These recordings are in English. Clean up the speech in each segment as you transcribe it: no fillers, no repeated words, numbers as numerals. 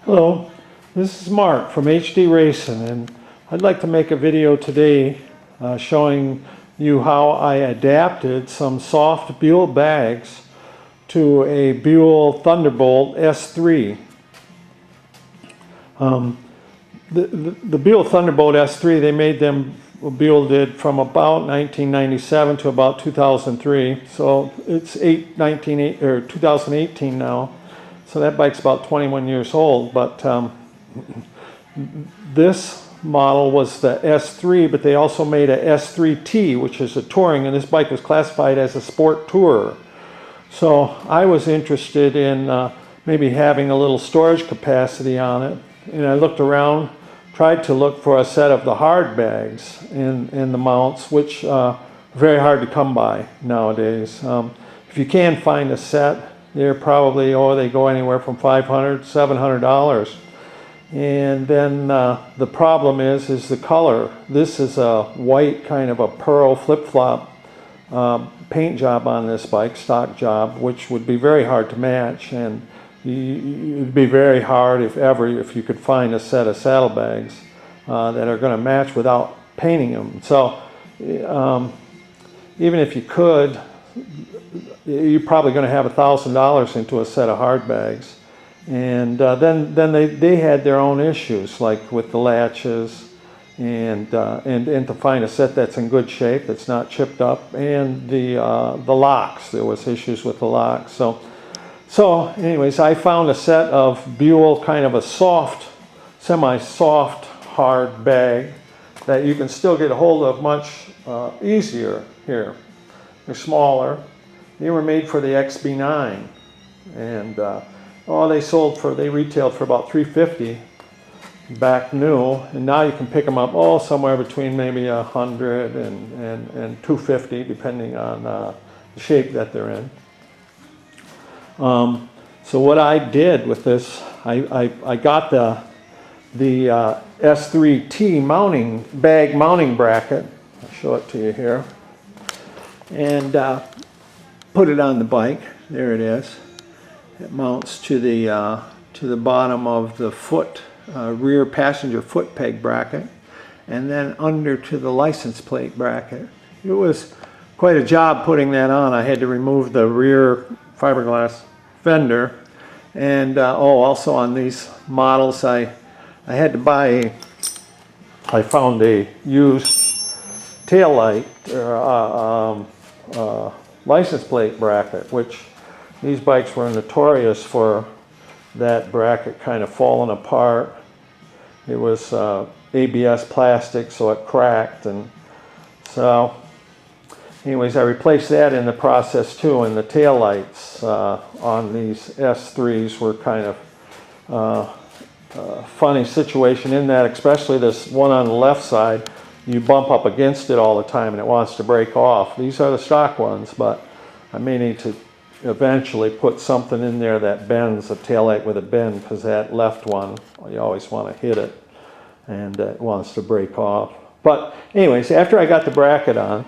Hello, this is Mark from HD Racing, and I'd like to make a video today showing you how I adapted some soft Buell bags to a Buell Thunderbolt S3. The Buell Thunderbolt S3, they made them, Buell did, from about 1997 to about 2003, so it's 2018 now. So that bike's about 21 years old, but this model was the S3, but they also made a S3T, which is a touring, and this bike was classified as a sport tourer. So I was interested in maybe having a little storage capacity on it, and I looked around, tried to look for a set of the hard bags in the mounts, which are very hard to come by nowadays. If you can find a set, they're probably, they go anywhere from $500 to $700. And then the problem is the color. This is a white kind of a pearl flip-flop paint job on this bike, stock job, which would be very hard to match, and it'd be very hard, if you could find a set of saddlebags that are going to match without painting them. So even if you could, you're probably going to have $1,000 into a set of hard bags. And then they had their own issues, like with the latches, and to find a set that's in good shape, that's not chipped up, and the locks. There was issues with the locks. So anyways, I found a set of Buell, kind of a soft, semi-soft hard bag that you can still get a hold of much easier here. They're smaller. They were made for the XB9, and they retailed for about $350 back new, and now you can pick them up somewhere between maybe $100 and $250, depending on the shape that they're in. So what I did with this, I got the S3T bag mounting bracket. I'll show it to you here, and put it on the bike. There it is. It mounts to the bottom of the rear passenger foot peg bracket, and then under to the license plate bracket. It was quite a job putting that on. I had to remove the rear fiberglass fender, and also on these models, I had to buy I found a used taillight license plate bracket, which these bikes were notorious for that bracket kind of falling apart. It was ABS plastic, so it cracked, and so anyways, I replaced that in the process too, and the taillights on these S3s were kind of a funny situation in that, especially this one on the left side, you bump up against it all the time and it wants to break off. These are the stock ones, but I may need to eventually put something in there that bends, a taillight with a bend, because that left one, you always want to hit it and it wants to break off. But anyways, after I got the bracket on,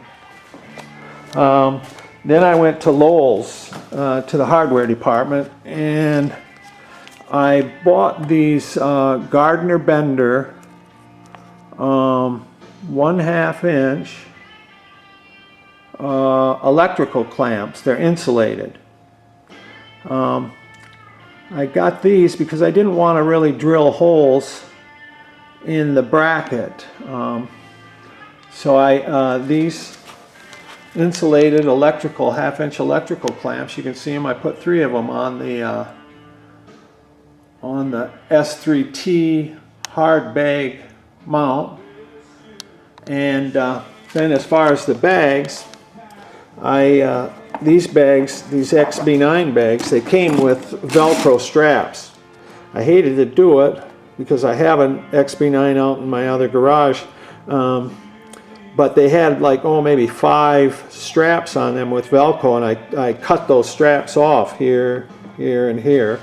then I went to Lowe's, to the hardware department, and I bought these Gardner Bender 1/2 inch electrical clamps. They're insulated. I got these because I didn't want to really drill holes in the bracket. So these insulated electrical 1/2 inch electrical clamps, you can see them. I put 3 of them on the S3T hard bag mount. And then as far as the bags, these XB9 bags, they came with Velcro straps. I hated to do it because I have an XB9 out in my other garage, but they had like maybe 5 straps on them with Velcro, and I cut those straps off here, here, and here.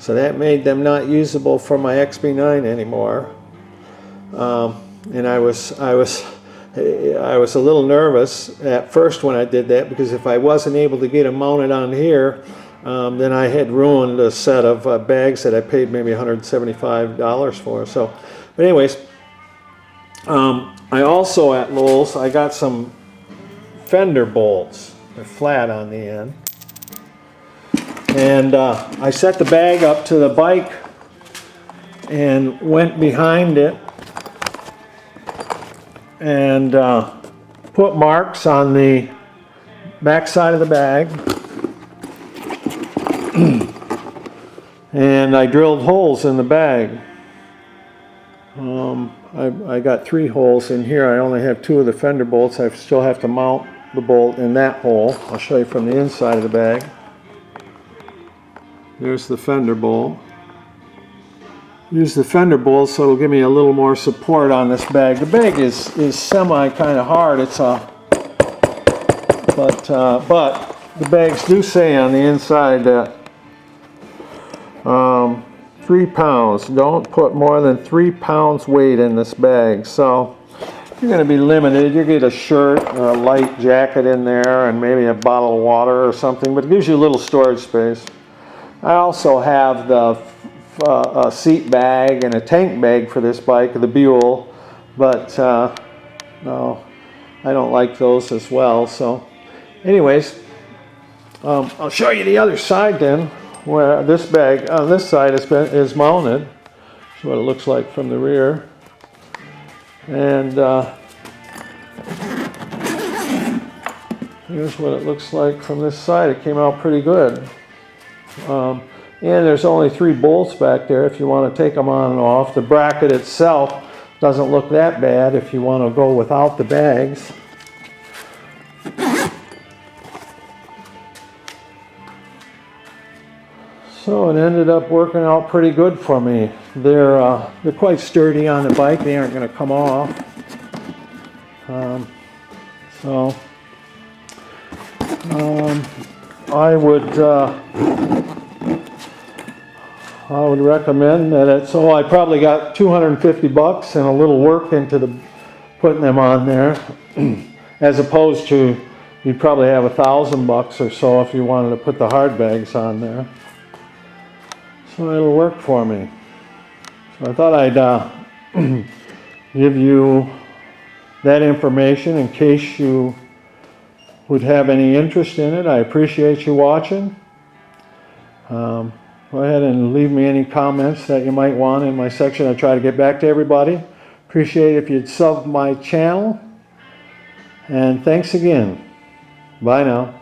So that made them not usable for my XB9 anymore. And I was a little nervous at first when I did that, because if I wasn't able to get them mounted on here, then I had ruined a set of bags that I paid maybe $175 for. So, but anyways, I also at Lowe's, I got some fender bolts. They're flat on the end. And I set the bag up to the bike and went behind it and put marks on the back side of the bag. And I drilled holes in the bag. I got 3 holes in here. I only have 2 of the fender bolts. I still have to mount the bolt in that hole. I'll show you from the inside of the bag. There's the fender bolt. Use the fender bolt so it'll give me a little more support on this bag. The bag is semi kind of hard. It's but the bags do say on the inside that 3 pounds. Don't put more than 3 pounds weight in this bag. So you're going to be limited. You get a shirt or a light jacket in there and maybe a bottle of water or something, but it gives you a little storage space. I also have the seat bag and a tank bag for this bike, the Buell, but no, I don't like those as well. So anyways, I'll show you the other side then, where this bag on this side is mounted. That's what it looks like from the rear. And here's what it looks like from this side. It came out pretty good. And there's only 3 bolts back there if you want to take them on and off. The bracket itself doesn't look that bad if you want to go without the bags. So it ended up working out pretty good for me. They're quite sturdy on the bike. They aren't going to come off. I would recommend that. So I probably got $250 and a little work into putting them on there, as opposed to you'd probably have $1,000 or so if you wanted to put the hard bags on there. So it'll work for me. So I thought I'd give you that information in case you would have any interest in it. I appreciate you watching. Go ahead and leave me any comments that you might want in my section. I try to get back to everybody. Appreciate it if you'd sub my channel. And thanks again. Bye now.